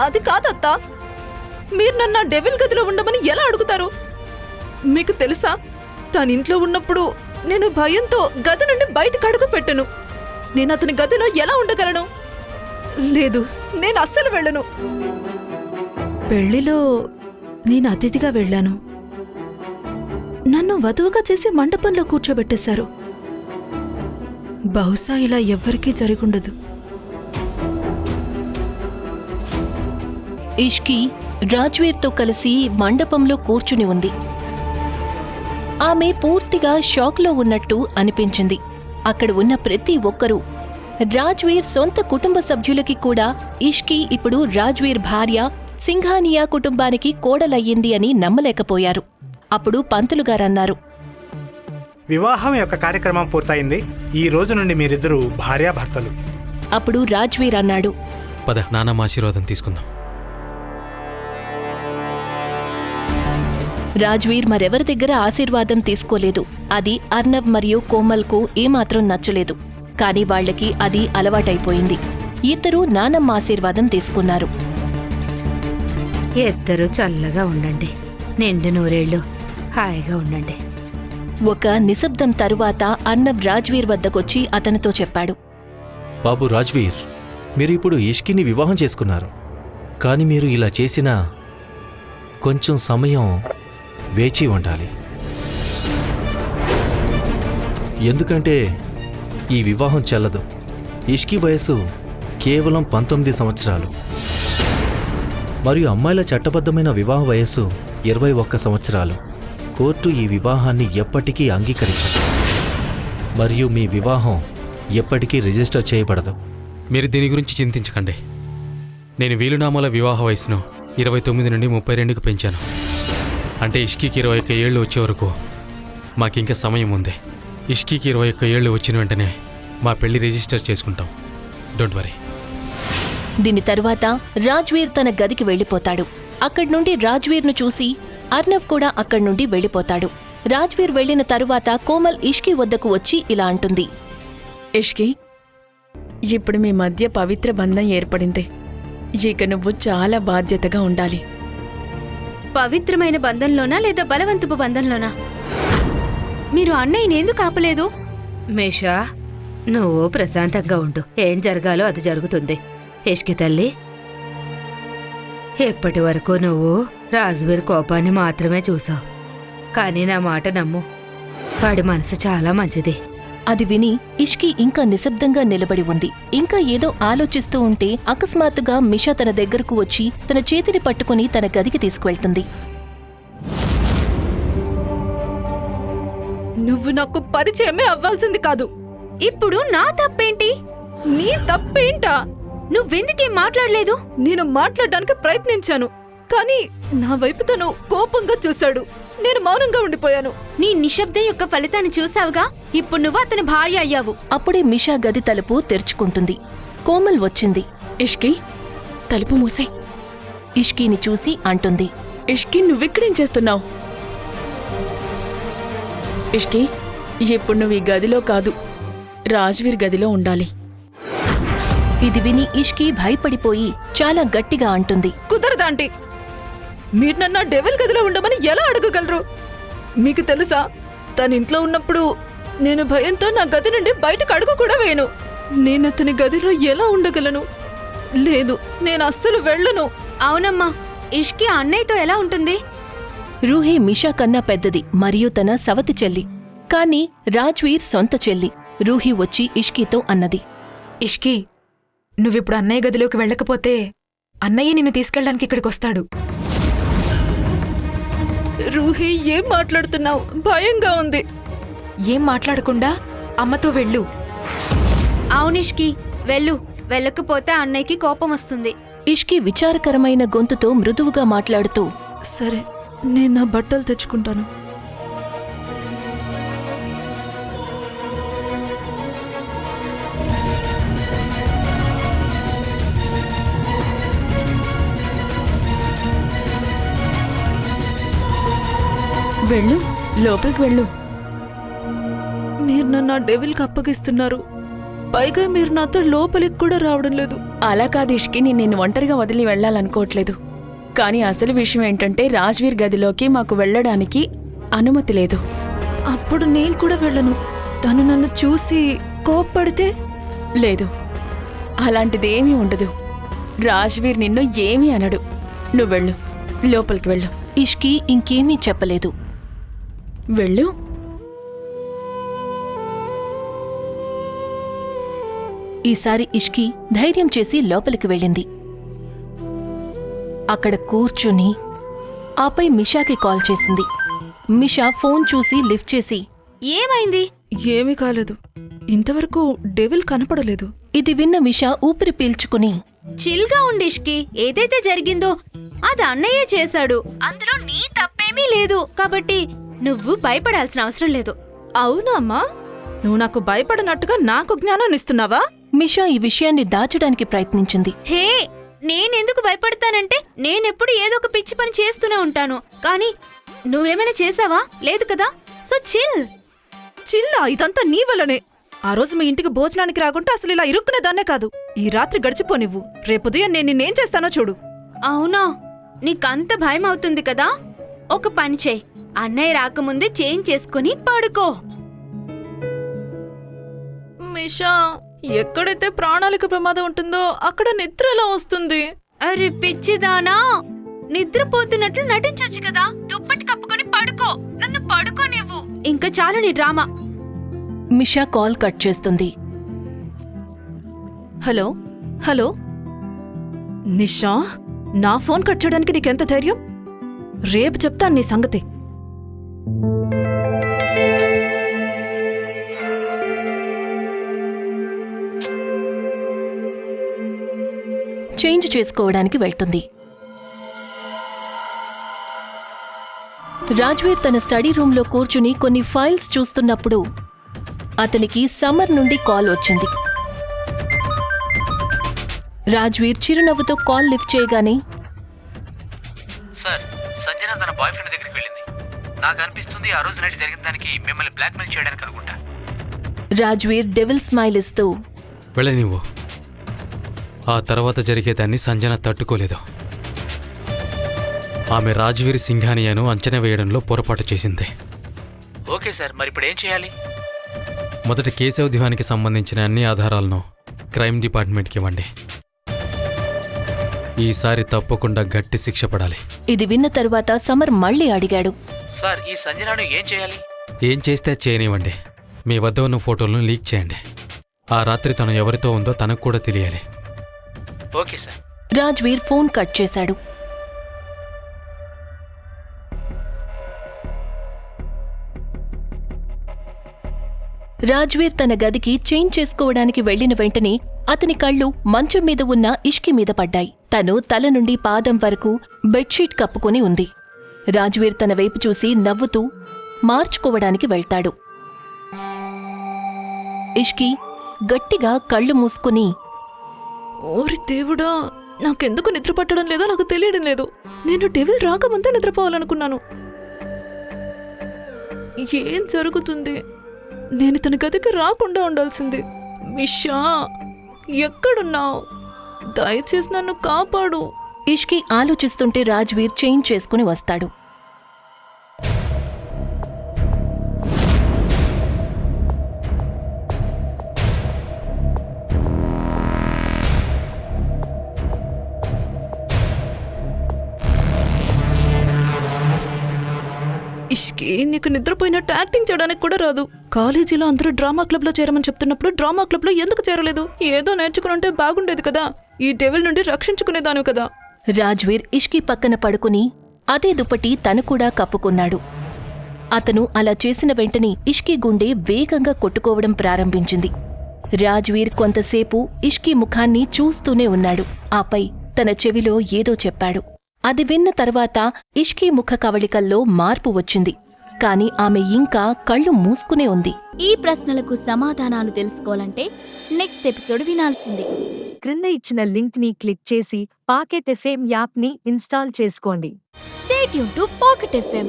అది కాదత్తా. మీరు నన్ను డెవిల్ గదిలో ఉండమని ఎలా అడుగుతారు? మీకు తెలుసా, తనింట్లో ఉన్నప్పుడు నేను భయంతో గది నుండి బయటకు అడుగు పెట్టను. నేను అతని గదిలో ఎలా ఉండగలను? లేదు, నేను అస్సలు వెళ్ళను. పెళ్లిలో నేను అతిథిగా వెళ్ళాను. నన్ను వధువుగా చేసి మండపంలో కూర్చోబెట్టేశారు. బహుశా ఇలా ఎవ్వరికీ జరుగుండదు. ఇష్కి రాజ్వీర్తో కలిసి మండపంలో కూర్చుని ఉంది. ఆమె పూర్తిగా షాక్లో ఉన్నట్టు అనిపించింది. అక్కడ ఉన్న ప్రతి ఒక్కరూ, రాజ్వీర్ సొంత కుటుంబ సభ్యులకి కూడా ఇష్కి ఇప్పుడు రాజ్వీర్ భార్య సింఘానియా కుటుంబానికి కోడలయ్యింది అని నమ్మలేకపోయారు. అప్పుడు పంతులుగారన్నారు, వివాహం యొక్క కార్యక్రమం పూర్తయింది. ఈ రోజు నుండి మీరిద్దరూ భార్యాభర్తలు. అప్పుడు రాజ్వీర్ అన్నాడు, పద నానమ్మ ఆశీర్వాదం తీసుకుందాం. రాజ్వీర్ మరెవరి దగ్గర ఆశీర్వాదం తీసుకోలేదు. అది అర్నవ్ మరియు కోమల్కు ఏమాత్రం నచ్చలేదు. కాని వాళ్లకి అది అలవాటైపోయింది. ఇద్దరూ నానమ్మ ఆశీర్వాదం తీసుకున్నారు. ఇద్దరూ చల్లగా ఉండండి, నిండు నూరేళ్లు హాయిగా ఉండండి. ఒక నిశ్శబ్దం తరువాత అర్నవ్ రాజ్వీర్ వద్దకొచ్చి అతనితో చెప్పాడు, బాబు రాజ్వీర్, మీరు ఇప్పుడు ఇష్కిని వివాహం చేసుకున్నారు. కాని మీరు ఇలా చేసినా కొంచెం సమయం వేచి ఉండాలి. ఎందుకంటే ఈ వివాహం చెల్లదు. ఇష్కి వయసు కేవలం 19 సంవత్సరాలు మరియు అమ్మాయిల చట్టబద్ధమైన వివాహ వయస్సు 21 సంవత్సరాలు. కోర్టు ఈ వివాహాన్ని ఎప్పటికీ అంగీకరించదు మరియు మీ వివాహం ఎప్పటికీ రిజిస్టర్ చేయబడదు. మీరు దీని గురించి చింతించకండి. నేను వీలునామాల వివాహ వయసును 29 నుండి 32కు పెంచాను. అంటే ఇష్కీకి 21 ఏళ్ళు వచ్చే వరకు మాకింకా సమయం ఉంది. ఇష్కీకి 21 ఏళ్ళు వచ్చిన వెంటనే మా పెళ్లి రిజిస్టర్ చేసుకుంటాం. Don't worry. దీని తరువాత రాజ్వీర్ తన గదికి వెళ్ళిపోతాడు. అక్కడ్నుండి రాజ్వీర్ను చూసి అర్నవ్ కూడా అక్కడ్నుండి వెళ్ళిపోతాడు. రాజ్వీర్ వెళ్లిన తరువాత కోమల్ ఇష్కి వద్దకు వచ్చి ఇలా అంటుంది, ఇష్కి, ఇప్పుడు మీ మధ్య పవిత్ర బంధం ఏర్పడింది. ఇక నువ్వు చాలా బాధ్యతగా ఉండాలి. పవిత్రమైన బంధంలోనా లేదా బలవంతపు బంధంలోనా? మీరు అన్నయ్యని ఎందుకు ఆపలేదు? మేషా, నువ్వు ప్రశాంతంగా ఉండు. ఏం జరగాలో అది జరుగుతుంది. ఇష్కి తల్లి, ఎప్పటి వరకు నువ్వు రాజ్వీర్ కోపాన్ని మాత్రమే చూసావు. కానీ నా మాట నమ్ము, వాడి మనసు చాలా మంచిది. అది విని ఇష్కి ఇంకా నిశ్శబ్దంగా నిలబడి ఉంది. ఇంకా ఏదో ఆలోచిస్తూ ఉంటే అకస్మాత్తుగా మిషా తన దగ్గరకు వచ్చి తన చేతిని పట్టుకుని తన గదికి తీసుకువెళ్తుంది. నువ్వు నాకు పరిచయమే అవ్వాల్సింది కాదు. ఇప్పుడు నా తప్పేంటి? నీ తప్పేంటా? నువ్వెందుకేం మాట్లాడలేదు? నేను మాట్లాడడానికి ప్రయత్నించాను, కానీ నా వైపు తను కోపంగా చూశాడు. నేను మౌనంగా ఉండిపోయాను. నీ నిశ్శబ్దం యొక్క ఫలితాన్ని చూసావుగా. ఇప్పుడు నువ్వు అతని భార్య అయ్యావు. అప్పుడే మిషా గది తలుపు తెరుచుకుంటుంది. కోమల్ వచ్చింది. ఇష్కి, తలుపు మూసే. ఇష్కీని చూసి అంటుంది, ఇష్కి, నువ్విక్కడేం చేస్తున్నావు? ఇష్కి, ఇప్పుడు నువ్వు ఈ గదిలో కాదు, రాజ్వీర్ గదిలో ఉండాలి. ఇది విని ఇష్కి భయపడిపోయి చాలా గట్టిగా అంటుంది, కుదరదాంటి. మీరు నన్ను డెవిల్ గదిలో ఉండమని ఎలా అడగగలరు? మీకు తెలుసా, తనింట్లో ఉన్నప్పుడు నేను భయంతో నా గది నుండి బయటకు అడుగు కూడా వేయను. నేనతని గదిలో ఎలా ఉండగలను? లేదు, నేను అస్సలు వెళ్ళను. అవునమ్మా, ఇష్కి అన్నయ్యతో ఎలా ఉంటుంది? రూహీ మిషా కన్నా పెద్దది మరియు తన సవతి చెల్లి. కాని రాజ్వీర్ సొంత చెల్లి. రూహీ వచ్చి ఇష్కీతో అన్నది, ఇష్కి, నువ్విప్పుడు అన్నయ్య గదిలోకి వెళ్ళకపోతే అన్నయ్య నిన్ను తీసుకెళ్ళడానికి ఇక్కడికొస్తాడు. రూహీ, ఏం మాట్లాడుతున్నావు? భయంగా ఉంది. ఏం మాట్లాడకుండా అమ్మతో వెళ్ళు. అవునిష్కి, వెళ్ళు. వెళ్ళకపోతే అన్నయ్యకి కోపం వస్తుంది. ఇష్కి విచారకరమైన గొంతుతో మృదువుగా మాట్లాడుతూ, సరే, నేను నా బట్టలు తెచ్చుకుంటాను. వెళ్ళు, లోపలికి వెళ్ళు. మీరు నన్ను ఆ డెవిల్కి అప్పగిస్తున్నారు. పైగా మీరు నాతో లోపలికి కూడా రావడం లేదు. అలా కాదు ఇష్కి, నేను నిన్ను ఒంటరిగా వదిలి వెళ్ళాలనుకోవట్లేదు. కానీ అసలు విషయం ఏంటంటే రాజ్వీర్ గదిలోకి మాకు వెళ్ళడానికి అనుమతి లేదు. అప్పుడు నేను కూడా వెళ్ళను. తను నన్ను చూసి కోప్పడితే? లేదు, అలాంటిదేమీ ఉండదు. రాజ్వీర్ నిన్ను ఏమీ అనడు. నువ్వు వెళ్ళు, లోపలికి వెళ్ళు. ఇష్కి ఇంకేమీ చెప్పలేదు. వెళ్ళు. ఈసారి ఇష్కి ధైర్యం చేసి లోపలికి వెళ్ళింది. అక్కడ కూర్చుని ఆపై మిషాకి కాల్ చేసింది. మిషా ఫోన్ చూసి లిఫ్ట్ చేసి, ఏమైంది? ఏమీ కాలేదు. ఇంతవరకు డెవిల్ కనపడలేదు. ఇది విన్న మిషా ఊపిరి పీల్చుకుని, చిల్గా ఉండిష్కి, ఏదైతే జరిగిందో అది అన్నయ్యే చేశాడు. అందులో నీ తప్పేమీ లేదు. కాబట్టి నువ్వు భయపడాల్సిన అవసరం లేదు. అవునా అమ్మా? నువ్వు నాకు భయపడనట్టుగా నాకు జ్ఞానాన్ని ఇస్తున్నావా? మిషా ఈ విషయాన్ని దాచడానికి ప్రయత్నించింది. హే, నేనెందుకు భయపడతానంటే నేనెప్పుడు ఏదో ఒక పిచ్చి పని చేస్తూనే ఉంటాను. కానీ నువ్వేమైనా చేసావా? లేదు కదా. సో చిల్లా, ఇదంతా నీ వల్లనే. ఆ రోజు మీ ఇంటికి భోజనానికి రాకుంటే అసలు ఇలా ఇరుక్కునేదాన్నే కాదు. ఈ రాత్రి గడిచిపోనివ్వు. రేపుదయం నేను నిన్నేం చేస్తానో చూడు. అవునా? నీకంత భయం అవుతుంది కదా. ఒక పని చేయి, అన్నయ్య రాకముందే చేంజ్ చేసుకుని పడుకో. మిషా, ఎక్కడైతే ప్రాణాలకు ప్రమాదం ఉంటుందో అక్కడ నిద్ర ఎలా వస్తుంది? అరే పిచ్చిదానా, నిద్రపోతున్నట్లు నటించొచ్చు కదా. దుప్పటి కప్పుకొని పడుకో. నన్ను పడుకో నువ్వు. ఇంకా చాలు నీ డ్రామా. మిషా కాల్ కట్ చేస్తుంది. హలో హలో నిషా, నా ఫోన్ కట్ చేయడానికి నీకెంత ధైర్యం? రేపు చెప్తాను నీ సంగతి. చేంజ్ చేసుకోవడానికి వెళ్తుంది. రాజ్వీర్ తన స్టడీ రూంలో కూర్చుని కొన్ని ఫైల్స్ చూస్తున్నప్పుడు అతనికి సమర్ నుండి కాల్ వచ్చింది. రాజ్వీర్ చిరునవ్వుతో కాల్ లిఫ్ట్ చేయగానే, సార్, సంజన తన బాయ్ ఫ్రెండ్ దగ్గరికి వెళ్ళింది. నాకు అనిపిస్తుంది ఆ రోజు నైట్ జరిగిన దానికి మిమ్మల్ని బ్లాక్మెయిల్ చేయడానికి అనుకుంటా. రాజ్వీర్ డెవిల్ స్మైల్ ఇస్తూ, వెళ్ళ నీవు. ఆ తర్వాత జరిగేదాన్ని సంజన తట్టుకోలేదు. ఆమె రాజ్వీర్ సింఘానియాను అంచనా వేయడంలో పొరపాటు చేసింది. ఓకే సార్, మరి ఇప్పుడు ఏం చేయాలి? మొదట కేశవ్ దివానికి సంబంధించిన అన్ని ఆధారాలను క్రైమ్ డిపార్ట్మెంట్కి ఇవ్వండి. ఈసారి తప్పకుండా గట్టి శిక్ష పడాలి. ఇది విన్న తరువాత సమర్ మళ్ళీ అడిగాడు, సార్, ఈ సంజనను ఏం చేయాలి? ఏం చేస్తే చేయనివ్వండి. మీ వద్ద ఉన్న ఫోటోలను లీక్ చేయండి. ఆ రాత్రి తను ఎవరితో ఉందో తనకు కూడా తెలియాలి. Okay sir. Rajveer phone cut చేశాడు. రాజ్వీర్ తన గదికి చేంజ్ చేసుకోవడానికి వెళ్లిన వెంటనే అతని కళ్ళు మంచం మీద ఉన్న ఇష్కి మీద పడ్డాయి. తను తల నుండి పాదం వరకు బెడ్షీట్ కప్పుకొని ఉంది. రాజ్వీర్ తన వైపు చూసి నవ్వుతూ మార్చుకోవడానికి వెళ్తాడు. ఇష్కి గట్టిగా కళ్ళు మూసుకుని, ఓరి దేవుడా, నాకెందుకు నిద్ర పట్టడం లేదో నాకు తెలియడం లేదు. నేను డెవిల్ రాకముందే నిద్రపోవాలనుకున్నాను. ఏం జరుగుతుంది? నేను తన గదికి రాకుండా ఉండాల్సింది. మిషా, ఎక్కడున్నావు? దయచేసి నన్ను కాపాడు. ఇష్కి ఆలోచిస్తుంటే రాజ్వీర్ చేంజ్ చేసుకుని వస్తాడు. ఇష్కి, నీకు నిద్రపోయినట్టు యాక్టింగ్ చేయడానికి కూడా రాదు. కాలేజీలో అందరూ డ్రామా క్లబ్ లో చేరమని చెప్తున్నప్పుడు డ్రామా క్లబ్ లో ఎందుకు చేరలేదు? ఏదో నేర్చుకుని ఉంటే బాగుండేది కదా. ఈ డెవిల్ నుండి రక్షించుకునేదాను కదా. రాజ్వీర్ ఇష్కి పక్కన పడుకుని అదే దుప్పటి తను కూడా కప్పుకున్నాడు. అతను అలా చేసిన వెంటనే ఇష్కి గుండె వేగంగా కొట్టుకోవడం ప్రారంభించింది. రాజ్వీర్ కొంతసేపు ఇష్కి ముఖాన్ని చూస్తూనే ఉన్నాడు. ఆపై తన చెవిలో ఏదో చెప్పాడు. అది విన్న తర్వాత ఇష్కి ముఖ కవళికల్లో మార్పు వచ్చింది. కాని ఆమె ఇంకా కళ్ళు మూసుకునే ఉంది. ఈ ప్రశ్నలకు సమాధానాలు తెలుసుకోవాలంటే నెక్స్ట్ ఎపిసోడ్ వినాల్సిందే. క్రింద ఇచ్చిన లింక్ ని క్లిక్ చేసి పాకెట్ ఎఫ్ఎం యాప్ ని ఇన్స్టాల్ చేసుకోండి. Stay tune to pocket FM.